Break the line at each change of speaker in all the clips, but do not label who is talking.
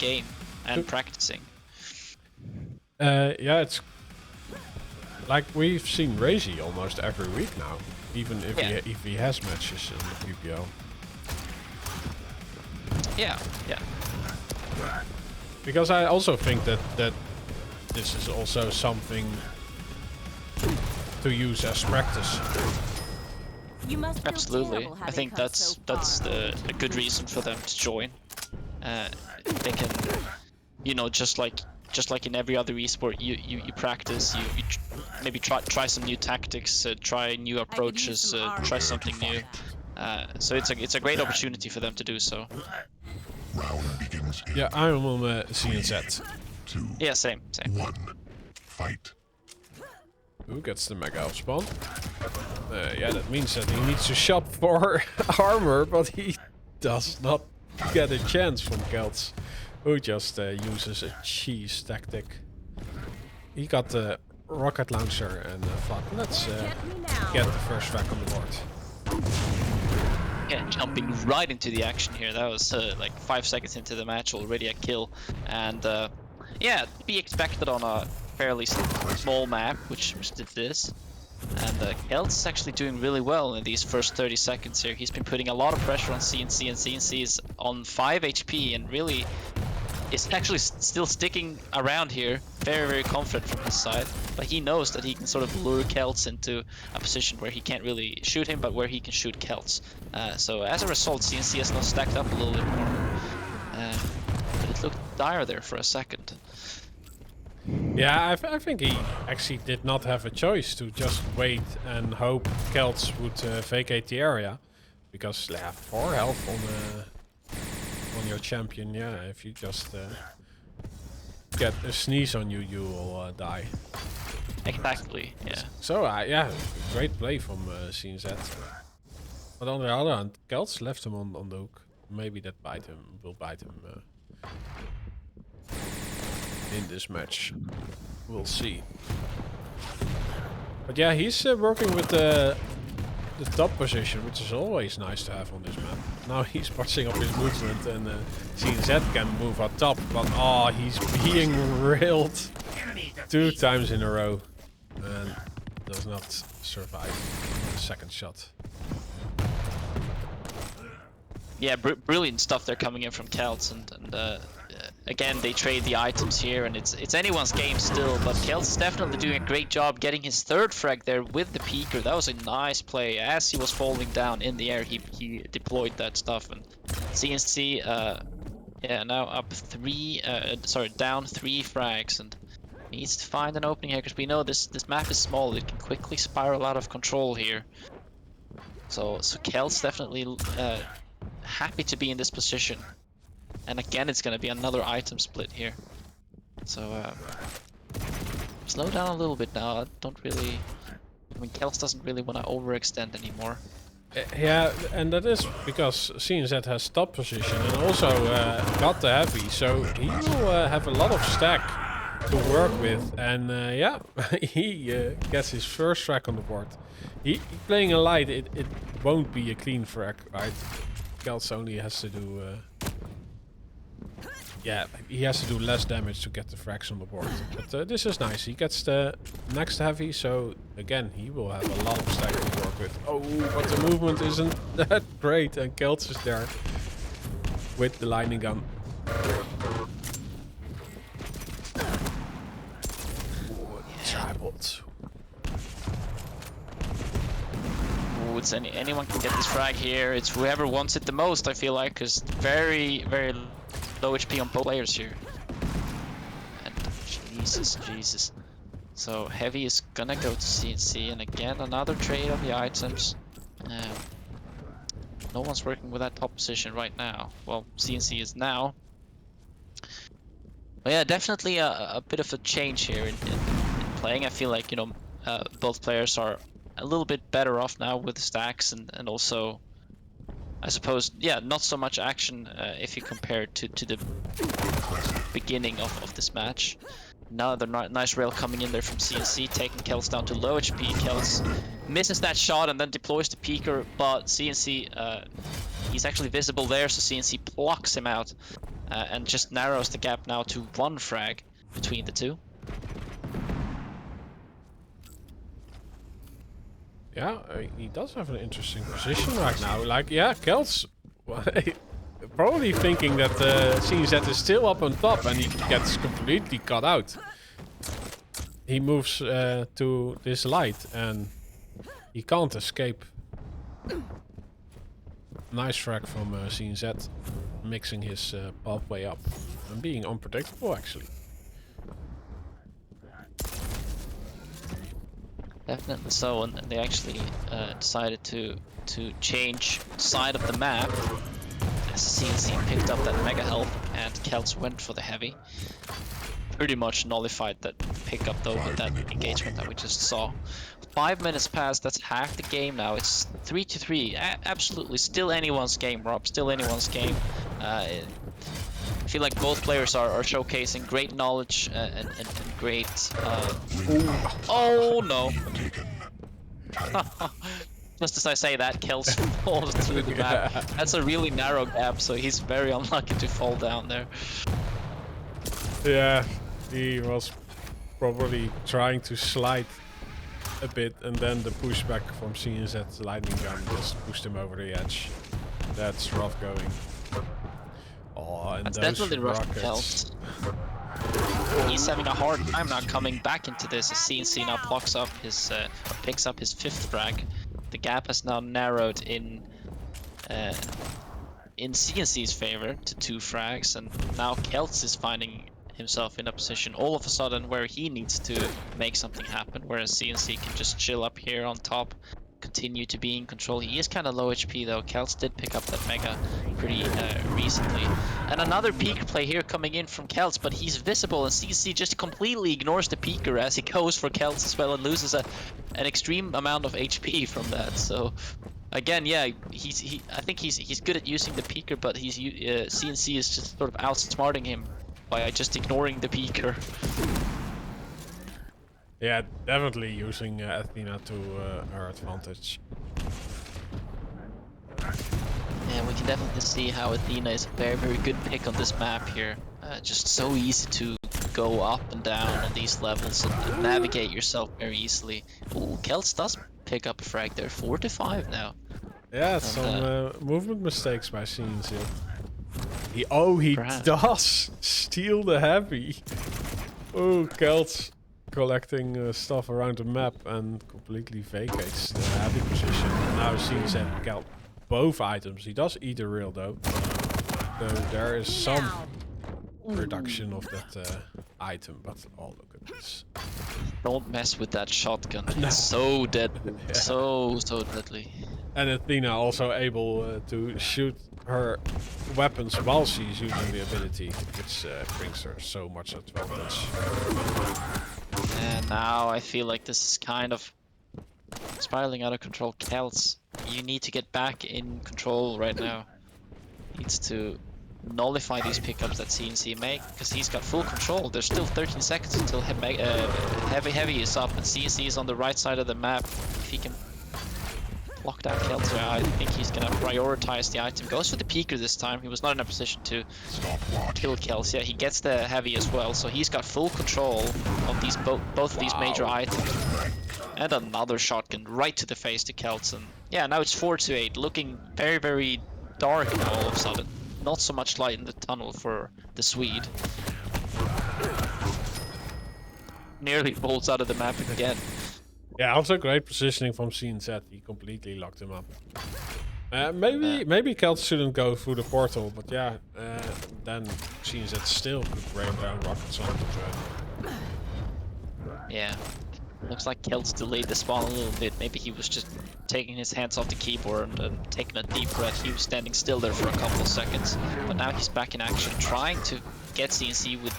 game and practicing.
Yeah, it's like we've seen Razy almost every week now, even if he has matches in the PPL.
Yeah, yeah.
Because I also think that this is also something to use as practice.
You must
Absolutely. I think that's a good reason for them to join. They can, you know, just like in every other esport, you practice, you maybe try some new tactics, try new approaches, try something new. So it's a great opportunity for them to do so.
Round begins in
Yeah, I'm on CNZ.
2,
Yeah, same.
1. Fight.
Who gets the mega elf spawn? Yeah, that means that he needs to shop for armor, but he does not get a chance from Keltz, who just uses a cheese tactic. He got the rocket launcher and fuck, let's get the first frag on the board.
Yeah, jumping right into the action here. That was like 5 seconds into the match already a kill, and yeah, to be expected on a fairly small map, which did this. And Keltz is actually doing really well in these first 30 seconds here. He's been putting a lot of pressure on CNC, and CNC is on 5 HP and really is actually still sticking around here. Very, very confident from his side. But he knows that he can sort of lure Keltz into a position where he can't really shoot him, but where he can shoot Keltz. So as a result, CNC has now stacked up a little bit more. But it looked dire there for a second.
Yeah, I think he actually did not have a choice to just wait and hope Keltz would vacate the area. Because, yeah, 4 health on your champion, yeah, if you just get a sneeze on you, you will die.
Exactly, yeah.
So, yeah, great play from CNZ. But on the other hand, Keltz left him on the hook. Maybe that will bite him in this match. We'll see. But yeah, he's working with the top position, which is always nice to have on this map. Now he's patching up his movement, and CNZ can move up top, but oh, he's being railed 2 times in a row and does not survive the second shot.
Yeah, brilliant stuff there coming in from Keltz, and again, they trade the items here, and it's anyone's game still, but Keltz is definitely doing a great job getting his 3rd frag there with the peeker. That was a nice play. As he was falling down in the air, he deployed that stuff, and CNC, yeah, now up down 3 frags, and needs to find an opening here, because we know this map is small. It can quickly spiral out of control here. So Keltz definitely happy to be in this position. And again, it's going to be another item split here. So, slow down a little bit now. I mean, Keltz doesn't really want to overextend anymore.
Yeah, and that is because CNZ has top position and also got the heavy, so he will have a lot of stack to work with. And yeah, he gets his first frag on the board. He playing a light, it won't be a clean frag, right? Keltz only has to do... yeah, he has to do less damage to get the frags on the board. But this is nice. He gets the next heavy, so again, he will have a lot of stack to work with. Oh, but the movement isn't that great, and Keltz is there with the lightning gun. Tripled.
Ooh, it's anyone can get this frag here. It's whoever wants it the most, I feel like, because very, very low HP on both players here. And Jesus. So heavy is gonna go to CNC, and again another trade on the items. No one's working with that top position right now. Well, CNC is now. But yeah, definitely a bit of a change here in playing. I feel like, you know, both players are a little bit better off now with stacks, and also, I suppose, yeah, not so much action if you compare it to the beginning of this match. Now the nice rail coming in there from CNC, taking Keltz down to low HP. Keltz misses that shot and then deploys the peeker, but CNC, he's actually visible there, so CNC blocks him out. and just narrows the gap now to 1 frag between the two.
Yeah, he does have an interesting position right now. Like, yeah, Keltz probably thinking that CZ is still up on top and he gets completely cut out. He moves to this light and he can't escape. Nice frag from CZ, mixing his pathway up and being unpredictable actually.
Definitely so, and they actually decided to change side of the map. As CNC picked up that mega health and Keltz went for the heavy. Pretty much nullified that pickup though with that engagement that we just saw. 5 minutes passed, that's half the game now. It's 3-3. Absolutely still anyone's game, Rob. Still anyone's game. I feel like both players are showcasing great knowledge and great... oh no! Just as I say that, Keltz falls through the map. That's a really narrow gap, so he's very unlucky to fall down there.
Yeah, he was probably trying to slide a bit and then the pushback from CNZ's lightning gun just pushed him over the edge. That's rough going. Oh, and
That's
those
definitely rough for
rockets.
Keltz. He's having a hard time now coming back into this as CNC now picks up his 5th frag. The gap has now narrowed in CNC's favor to 2 frags, and now Keltz is finding himself in a position all of a sudden where he needs to make something happen, whereas CNC can just chill up here on top, continue to be in control. He is kind of low HP though. Keltz did pick up that mega pretty recently. And another peek play here coming in from Keltz, but he's visible and CNC just completely ignores the peeker as he goes for Keltz as well and loses an extreme amount of HP from that. So again, yeah, I think he's good at using the peeker, but CNC is just sort of outsmarting him by just ignoring the peeker.
Yeah, definitely using Athena to her advantage.
Yeah, we can definitely see how Athena is a very, very good pick on this map here. Just so easy to go up and down on these levels and navigate yourself very easily. Ooh, Keltz does pick up a frag there, 4-5 now.
Yeah, some movement mistakes by CNC. He
Perhaps.
does steal the heavy. Oh, Keltz collecting stuff around the map and completely vacates the heavy position. And now CNC got both items. He does eat a reel though. So there is some reduction of that item, but oh, look at this.
Don't mess with that shotgun. It's so deadly.
Yeah.
So deadly.
And Athena also able to shoot her weapons while she's using the ability, which brings her so much advantage.
And now I feel like this is kind of spiraling out of control. Keltz, you need to get back in control right now. Needs to nullify these pickups that CNC make, because he's got full control. There's still 13 seconds until heavy is up, and CNC is on the right side of the map. If he can block that Keltz, I think he's gonna prioritize the item. Goes for the peeker this time. He was not in a position to kill Keltz. Yeah, he gets the heavy as well, so he's got full control of these both of these major items. And another shotgun right to the face to Keltz. And yeah, now it's 4-8, looking very, very dark now all of a sudden. Not so much light in the tunnel for the Swede. Nearly falls out of the map again.
Yeah, also great positioning from CNZ. He completely locked him up. Maybe Keltz shouldn't go through the portal, but yeah, then CNZ still could rain down rockets on the train.
Yeah. Looks like Keltz delayed the spawn a little bit. Maybe he was just taking his hands off the keyboard and taking a deep breath. He was standing still there for a couple of seconds. But now he's back in action, trying to get CNC with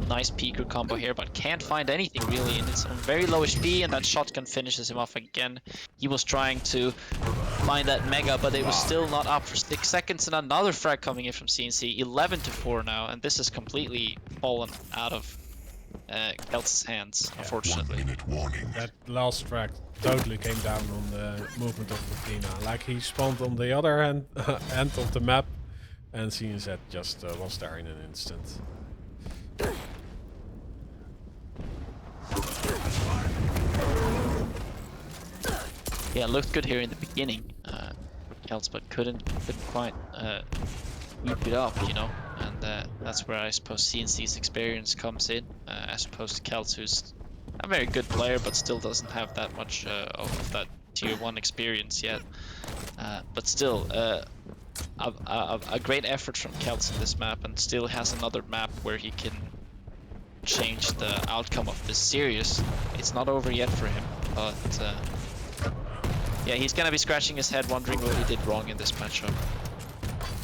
nice peeker combo here, but can't find anything really, and it's on very low HP, and that shotgun finishes him off again. He was trying to find that mega, but it was still not up for 6 seconds, and another frag coming in from CNC. 11-4 now, and this has completely fallen out of Keltz's hands, unfortunately.
1 minute warning.
That last frag totally came down on the movement of Athena. Like he spawned on the other end of the map, And CNZ just was there in an instant.
Yeah, looked good here in the beginning, Keltz, but couldn't quite keep it up, you know. And that's where I suppose CNC's experience comes in, as opposed to Keltz, who's a very good player, but still doesn't have that much of that tier 1 experience yet. But still, a great effort from Keltz in this map, and still has another map where he can change the outcome of this series. It's not over yet for him, but yeah, he's gonna be scratching his head, wondering what he did wrong in this matchup.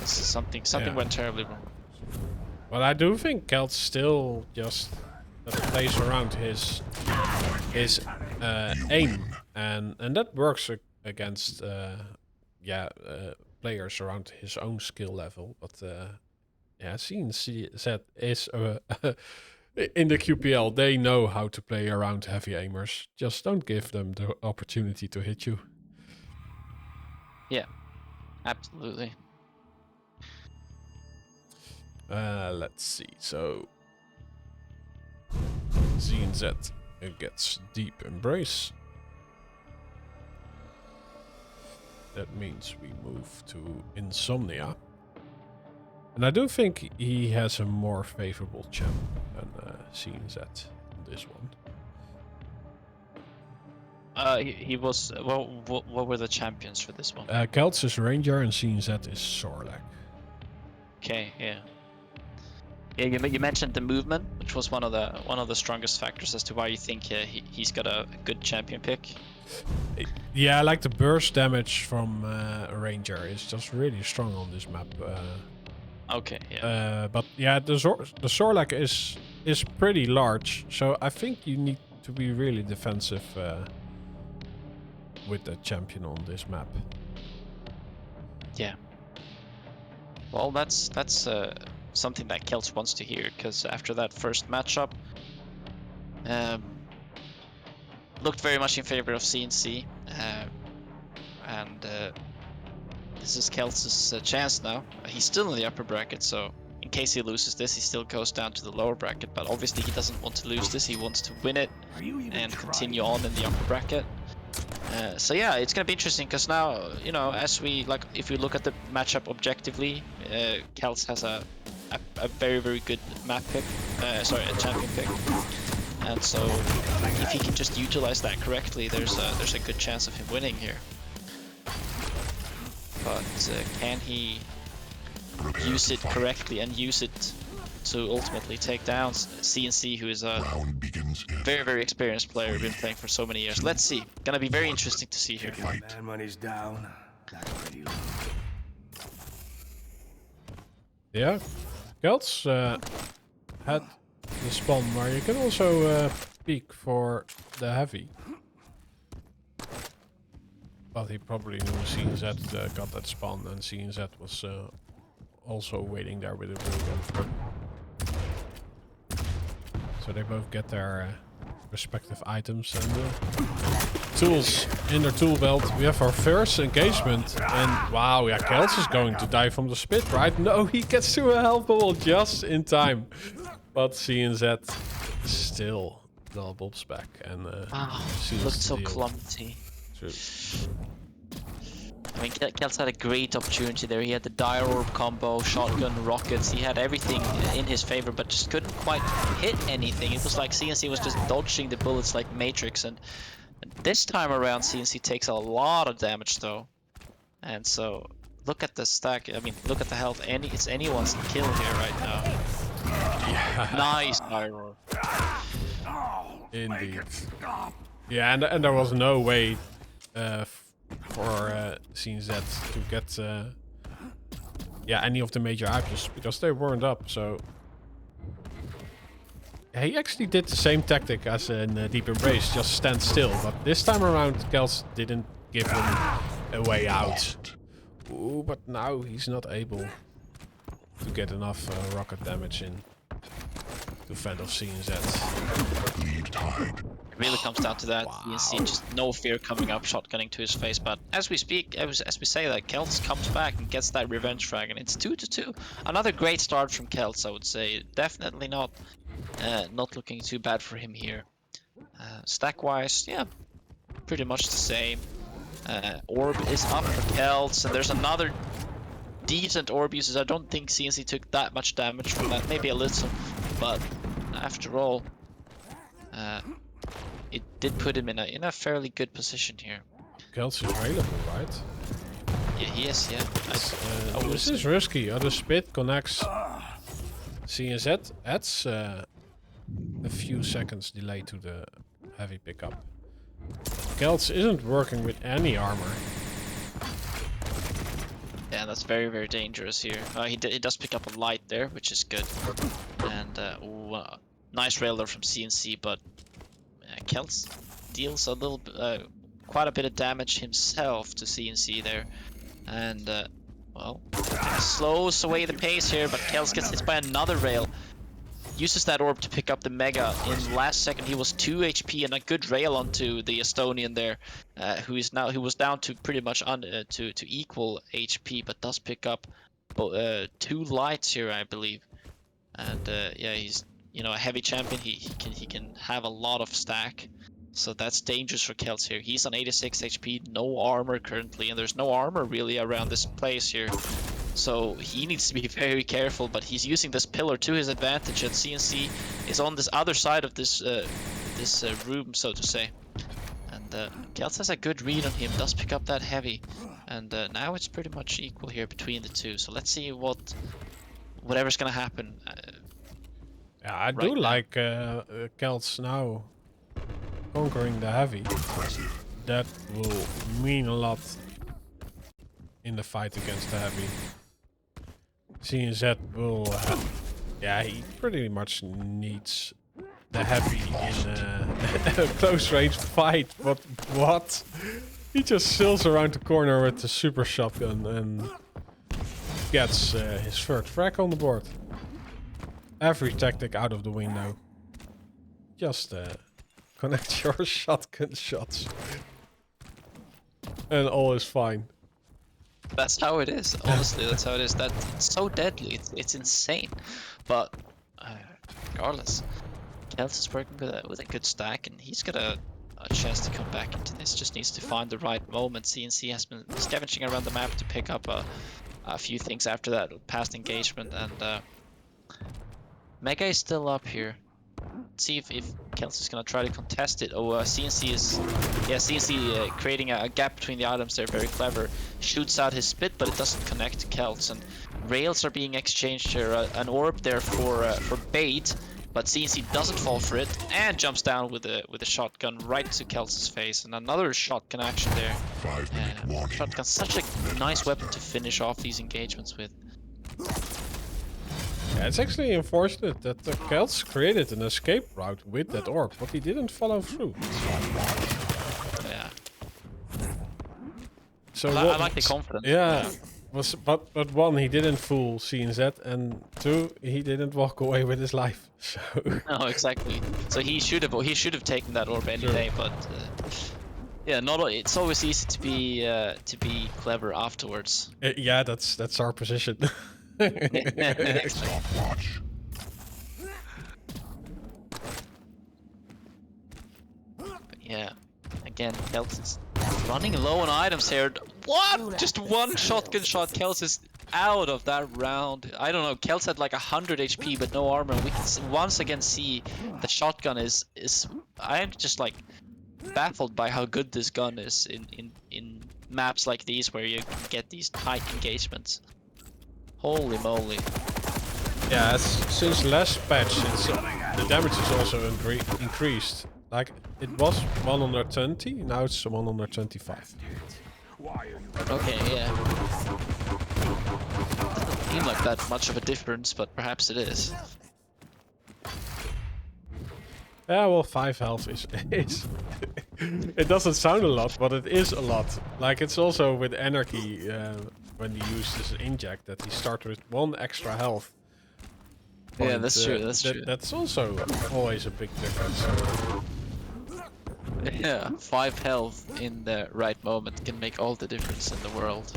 Something went terribly wrong.
But I do think Keltz still just plays around his aim, and that works against players around his own skill level. But yeah, CNZ is in the QPL. They know how to play around heavy aimers. Just don't give them the opportunity to hit you.
Yeah, absolutely.
Let's see. So CNZ gets deep embrace. That means we move to Insomnia. And I do think he has a more favorable champ than CNZ on this one.
He was. What were the champions for this one?
Keltz is Ranger and CNZ is Sorlak.
Okay, yeah. Yeah, you mentioned the movement, which was one of the strongest factors as to why you think he's got a good champion pick.
Yeah, I like the burst damage from Ranger. It's just really strong on this map.
Okay, yeah.
But yeah, the Sorlak is pretty large, so I think you need to be really defensive with the champion on this map.
Yeah. Well, that's something that Keltz wants to hear, because after that first matchup, looked very much in favor of CNC, and this is Keltz's chance now. He's still in the upper bracket, so in case he loses this, he still goes down to the lower bracket, but obviously he doesn't want to lose this. He wants to win it and continue on in the upper bracket. So yeah, it's gonna be interesting, because now, you know, as we if we look at the matchup objectively, Keltz has a very, very good map pick, sorry, a champion pick, and so if he can just utilize that correctly, there's a good chance of him winning here. But can he use it correctly and use it to ultimately take down CNC, who is a very, very experienced player, been playing for so many years? Let's see. Gonna be very interesting to see here.
Man, money's down. That's pretty low.
Yeah, Keltz had the spawn where you can also peek for the heavy. But he probably knew CNZ got that spawn, and CNZ was also waiting there with a blue gun. So they both get their respective items and tools in their tool belt. We have our first engagement, and wow, yeah, Keltz is going to die from the spit, right? No, he gets to a health bubble just in time. But CNZ still doubles back and
Looked so clumsy.
True.
I mean, Keltz had a great opportunity there. He had the Dire Orb combo, shotgun, rockets. He had everything in his favor, but just couldn't quite hit anything. It was like CNC was just dodging the bullets like Matrix. And this time around, CNC takes a lot of damage though. And so, look at the stack. I mean, look at the health. It's anyone's kill here right now.
Yeah.
Nice Dire Orb.
Indeed. Yeah, and there was no way for CNZ to get any of the major items, because they weren't up. So he actually did the same tactic as in Deep Embrace, just stand still. But this time around, Keltz didn't give him a way out. Ooh, but now he's not able to get enough rocket damage in to fend off CNZ.
Lead tide.
really comes down to that.
Wow.
You see just no fear coming up, shotgunning to his face. But as we speak, as we say that, Keltz comes back and gets that revenge frag, and it's 2-2. Another great start from Keltz, I would say. Definitely not looking too bad for him here. Stack-wise, yeah, pretty much the same. Orb is up for Keltz, and there's another decent orb usage. I don't think CNC took that much damage from that, maybe a little, but after all, it did put him in a fairly good position here.
Keltz is available, right?
Yeah, he is. Yeah.
This is risky. Other spit connects. CNZ adds a few seconds delay to the heavy pickup. Keltz isn't working with any armor.
Yeah, that's very, very dangerous here. He does pick up a light there, which is good. And nice rail there from CNC, but Keltz deals a little, quite a bit of damage himself to CNC there. And well, slows away the pace here, but Keltz gets hit by another rail. Uses that orb to pick up the Mega. In last second, he was 2 HP and a good rail onto the Estonian there, who was down to pretty much to equal HP, but does pick up 2 lights here, I believe. And yeah, he's a heavy champion. He can have a lot of stack, so that's dangerous for Keltz here. He's on 86 HP, no armor currently, and there's no armor really around this place here. So he needs to be very careful, but he's using this pillar to his advantage, and CNC is on this other side of this room, so to say. And Keltz has a good read on him, does pick up that heavy, and now it's pretty much equal here between the two. So let's see whatever's gonna happen.
Yeah, I do like Keltz now conquering the heavy. That will mean a lot in the fight against the heavy. CNZ will, yeah, he pretty much needs the heavy in a close range fight. But what? He just sails around the corner with the super shotgun and gets his third frag on the board. Every tactic out of the window. Just connect your shotgun shots, and all is fine.
That's how it is. Honestly, that's how it is. It's so deadly. It's insane. But regardless, Keltz is working with a good stack, and he's got a chance to come back into this. Just needs to find the right moment. CNC has been scavenging around the map to pick up a few things after that past engagement, and Mega is still up here. Let's see if Keltz is gonna try to contest it. Oh, CNC is, yeah, CNC creating a gap between the items there, very clever. Shoots out his spit, but it doesn't connect to Keltz, and rails are being exchanged here. An orb there for bait, but CNC doesn't fall for it and jumps down with a shotgun right to Keltz's face, and another shotgun action there.
5-minute warning.
Shotgun's such a nice weapon to finish off these engagements with.
Yeah, it's actually unfortunate that Keltz created an escape route with that orb, but he didn't follow through.
Yeah.
So
I like the confidence.
Yeah, but one, he didn't fool CNZ, and two, he didn't walk away with his life. So
No, exactly. So he should have taken that orb any day, but yeah, it's always easy to be clever afterwards.
yeah, that's our position.
Stopwatch.
Yeah, again, Keltz is running low on items here. What? Just one shotgun shot. Keltz is out of that round. I don't know. Keltz had like 100 HP but no armor. We can once again see the shotgun is. I am just like baffled by how good this gun is in maps like these where you get these tight engagements. Holy moly.
Yeah, since last patch, the damage is also increased. Like, it was 120, now it's 125.
Okay, yeah. Doesn't seem like that much of a difference, but perhaps it is.
Yeah, well, 5 health is it doesn't sound a lot, but it is a lot. Like, it's also with Anarchy, when you use this inject, that he starts with 1 extra health.
Yeah, that's true, that's true.
That's also always a big difference.
Yeah, 5 health in the right moment can make all the difference in the world.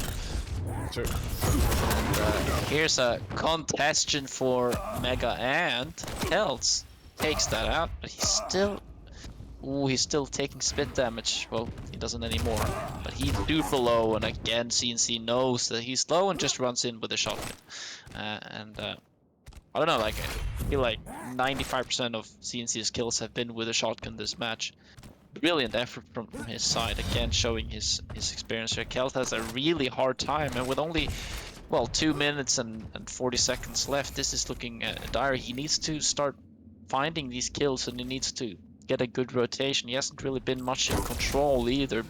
True.
And here's a congestion for Mega, and Keltz takes that out, but he's still... Ooh, he's still taking spit damage. Well, he doesn't anymore. But he's super low, and again, CNC knows that he's low and just runs in with a shotgun. I don't know, like, I feel like 95% of CNC's kills have been with a shotgun this match. Brilliant effort from his side, again showing his experience here. Keltz has a really hard time, and with only, well, 2 minutes and 40 seconds left, this is looking dire. He needs to start finding these kills, and he needs to get a good rotation. He hasn't really been much in control either.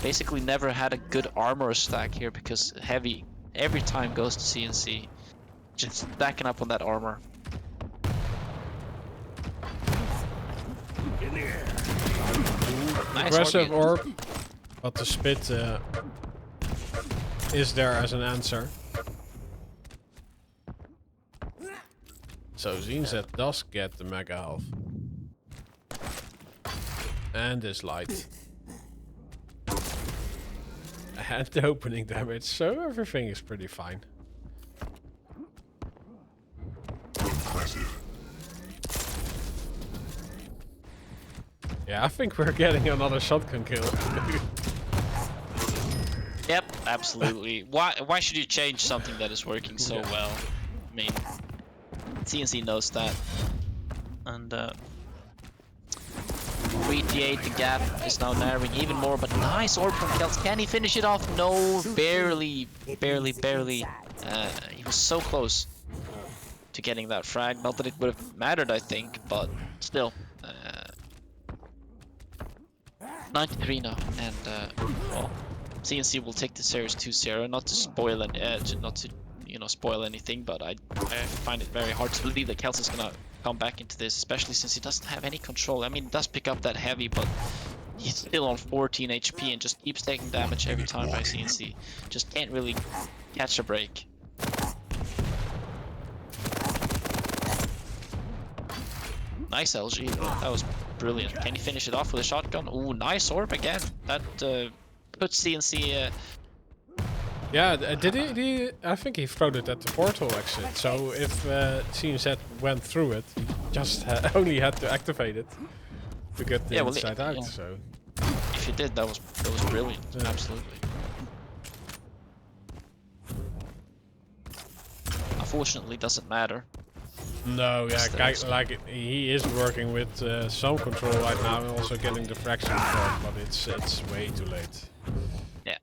Basically never had a good armor stack here, because heavy every time goes to CNC. Just stacking up on that armor.
In the air.
Nice
Aggressive
orb.
orb, but the spit is there as an answer. So ZZ does get the mega health. And is light. And the opening damage, so everything is pretty fine.
Impressive.
Yeah, I think we're getting another shotgun kill.
Yep, absolutely. Why should you change something that is working so well? I mean, CNC knows that. And 3d8, the gap is now narrowing even more, but nice orb from Keltz. Can he finish it off? No, barely. He was so close to getting that frag. Not that it would have mattered, I think, but still. 93 now, and well, CNC will take the series 2-0. Not to spoil spoil anything, but I find it very hard to believe that Keltz is gonna come back into this, especially since he doesn't have any control. I mean, he does pick up that heavy, but he's still on 14 HP and just keeps taking damage every time by CNC. Just can't really catch a break. Nice LG, that was brilliant. Can he finish it off with a shotgun? Ooh, nice orb again. That puts CNC...
Yeah, did he? I think he threw it at the portal exit. So if CNZ went through it, he just only had to activate it to get the inside out.
Yeah.
So
if he did, that was brilliant.
Yeah.
Absolutely. Unfortunately, doesn't matter.
no, yeah, like he is working with some control right now and also getting the fraction for, but it's way too late.
Yeah.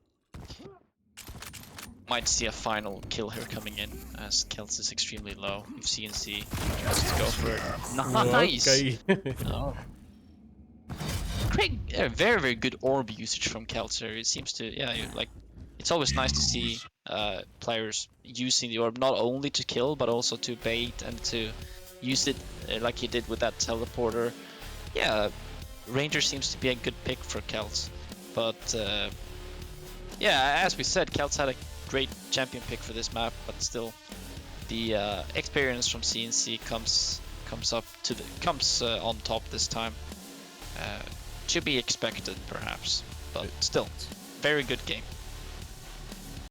Might see a final kill here coming in, as Keltz is extremely low. If CNC has to go for it. Nice!
Okay.
Oh. Great, very, very good orb usage from Keltz here. It seems to, like, it's always nice to see players using the orb not only to kill, but also to bait and to use it like he did with that teleporter. Yeah, Ranger seems to be a good pick for Keltz. But, yeah, as we said, Keltz had a great champion pick for this map, but still, the experience from CNC comes on top this time. To be expected, perhaps, but still, very good game.